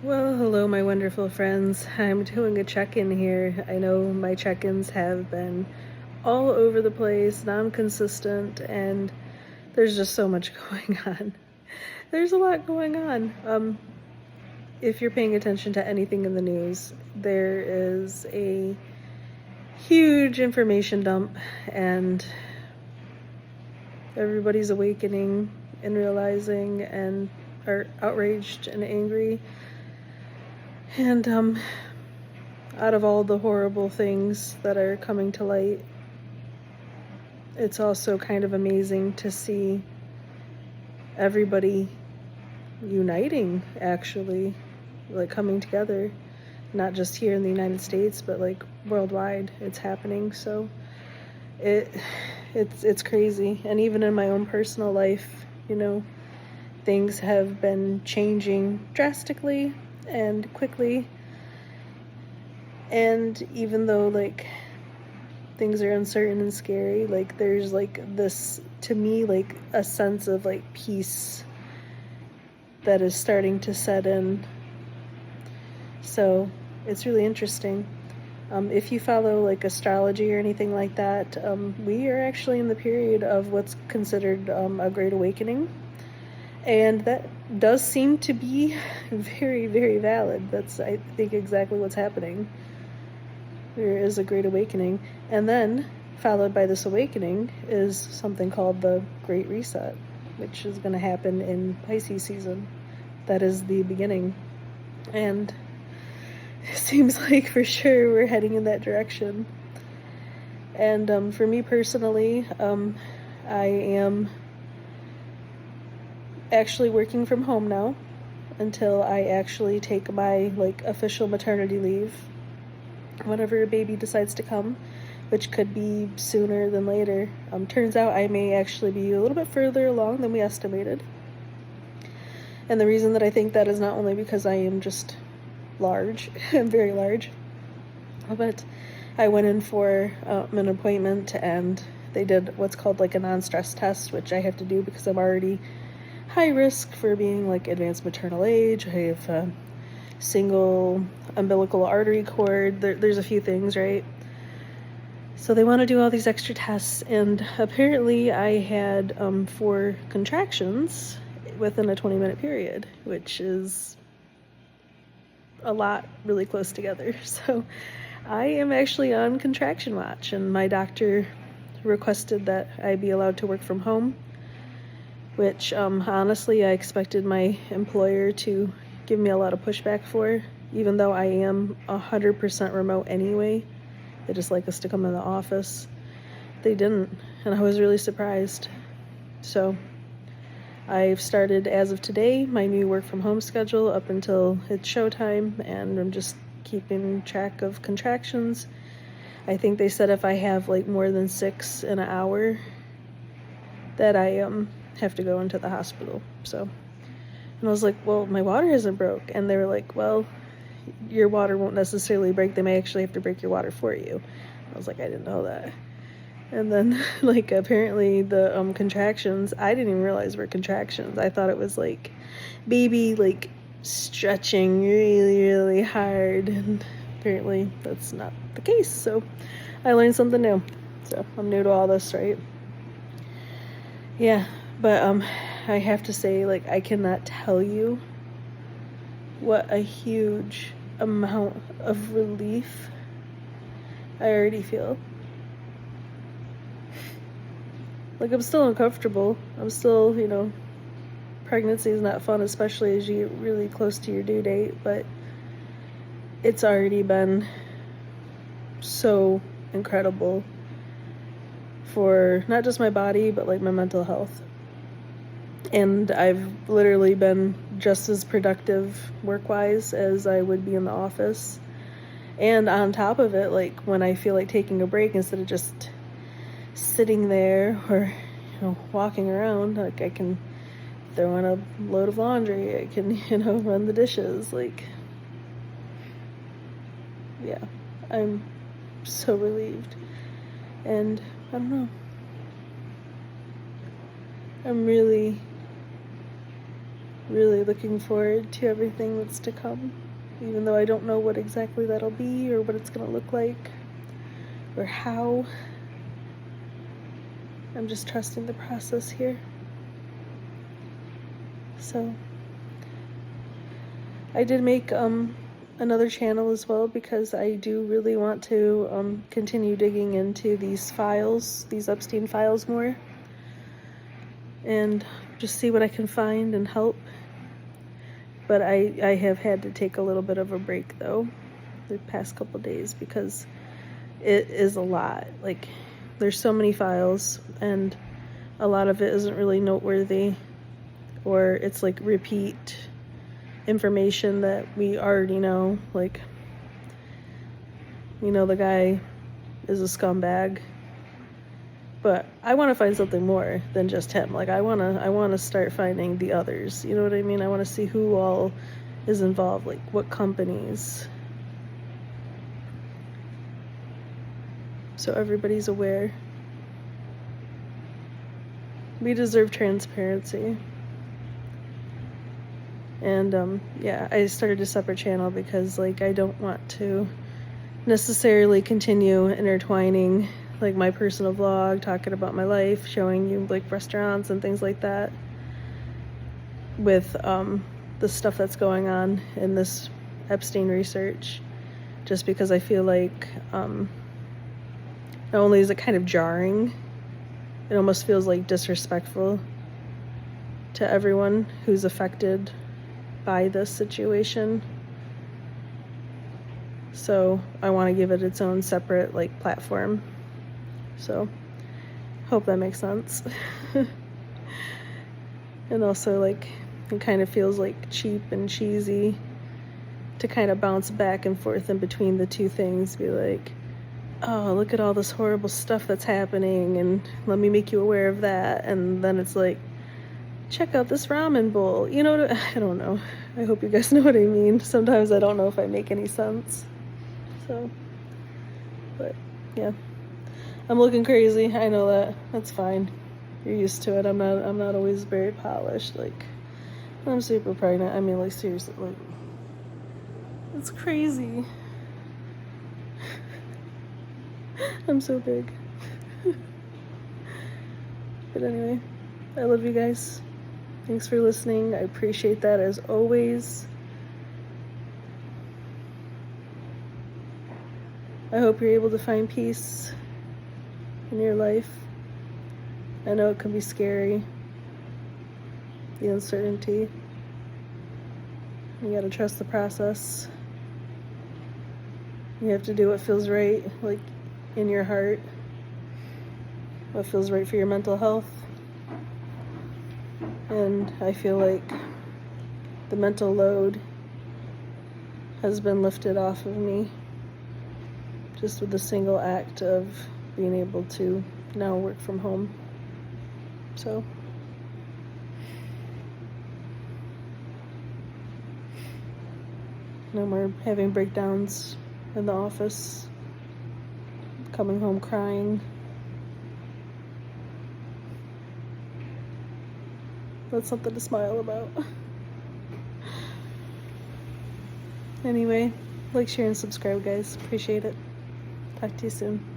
Well, hello, my wonderful friends. I'm doing a check-in here. I know my check-ins have been all over the place, non-consistent, and there's just so much going on. There's a lot going on. If you're paying attention to anything in the news, there is a huge information dump, and everybody's awakening and realizing and are outraged and angry. And out of all the horrible things that are coming to light, it's also kind of amazing to see everybody uniting, actually, like coming together, not just here in the United States, but like worldwide. It's happening. So it it's crazy. And even in my own personal life, things have been changing drastically and quickly. And even though like things are uncertain and scary, like there's like this, to me, like a sense of like peace that is starting to set in. So it's really interesting. If you follow like astrology or anything like that, we are actually in the period of what's considered a great awakening. And that does seem to be very, very valid. That's, I think, exactly what's happening. There is a great awakening. And then, followed by this awakening, is something called the Great Reset, which is going to happen in Pisces season. That is the beginning. And it seems like for sure we're heading in that direction. And for me personally, I am actually working from home now until I actually take my like official maternity leave whenever a baby decides to come, which could be sooner than later. Turns out I may actually be a little bit further along than we estimated. And the reason that I think that is not only because I am just large, I'm very large, but I went in for an appointment and they did what's called like a non-stress test, which I have to do because I'm already high risk for being like advanced maternal age. I have single umbilical artery cord. There's a few things, right? So they want to do all these extra tests, and apparently I had 4 contractions within a 20-minute period, which is a lot really close together. So I am actually on contraction watch, and my doctor requested that I be allowed to work from home, which honestly I expected my employer to give me a lot of pushback for, even though I am 100% remote anyway. They just like us to come in the office. They didn't, and I was really surprised. So I've started, as of today, my new work from home schedule up until it's showtime, and I'm just keeping track of contractions. I think they said if I have like more than 6 in an hour that I have to go into the hospital. So, and I was like, well, my water isn't broke. And they were like, well, your water won't necessarily break. They may actually have to break your water for you. I was like, I didn't know that. And then, like, apparently the contractions, I didn't even realize were contractions. I thought it was like baby, like, stretching really, really hard. And apparently that's not the case. So I learned something new. So I'm new to all this, right? Yeah, but I have to say, like, I cannot tell you what a huge amount of relief I already feel. Like, I'm still uncomfortable. I'm still, pregnancy is not fun, especially as you get really close to your due date, but it's already been so incredible for not just my body, but like my mental health. And I've literally been just as productive work-wise as I would be in the office. And on top of it, like when I feel like taking a break, instead of just sitting there or, walking around, like I can throw in a load of laundry, I can, run the dishes. Like, yeah, I'm so relieved. And I don't know. I'm really really looking forward to everything that's to come, even though I don't know what exactly that'll be or what it's gonna look like or how. I'm just trusting the process here. So I did make another channel as well because I do really want to continue digging into these files, these Epstein files more, and just see what I can find and help. But I have had to take a little bit of a break though the past couple days because it is a lot. Like, there's so many files and a lot of it isn't really noteworthy, or it's like repeat information that we already know. Like, you know, the guy is a scumbag, but I want to find something more than just him. Like, I want to start finding the others, you know what I mean? I want to see who all is involved, like what companies, so everybody's aware. We deserve transparency. And yeah, I started a separate channel because, like, I don't want to necessarily continue intertwining, like, my personal vlog, talking about my life, showing you, like, restaurants and things like that, with the stuff that's going on in this Epstein research, just because I feel like not only is it kind of jarring, it almost feels like disrespectful to everyone who's affected by this situation. So I want to give it its own separate, like, platform. So hope that makes sense. And also, like, it kind of feels like cheap and cheesy to kind of bounce back and forth in between the two things, be like, oh, look at all this horrible stuff that's happening and let me make you aware of that, and then it's like, check out this ramen bowl, you know. I don't know, I hope you guys know what I mean. Sometimes I don't know if I make any sense. So, but yeah, I'm looking crazy, I know that. That's fine, you're used to it. I'm not always very polished. Like, I'm super pregnant. I mean, like, seriously, like, it's crazy. I'm so big. But anyway, I love you guys. Thanks for listening. I appreciate that as always. I hope you're able to find peace in your life. I know it can be scary, the uncertainty. You gotta trust the process. You have to do what feels right, like, in your heart, what feels right for your mental health. And I feel like the mental load has been lifted off of me just with the single act of being able to now work from home. So no more having breakdowns in the office, coming home crying. That's something to smile about. Anyway, like, share, and subscribe, guys. Appreciate it. Talk to you soon.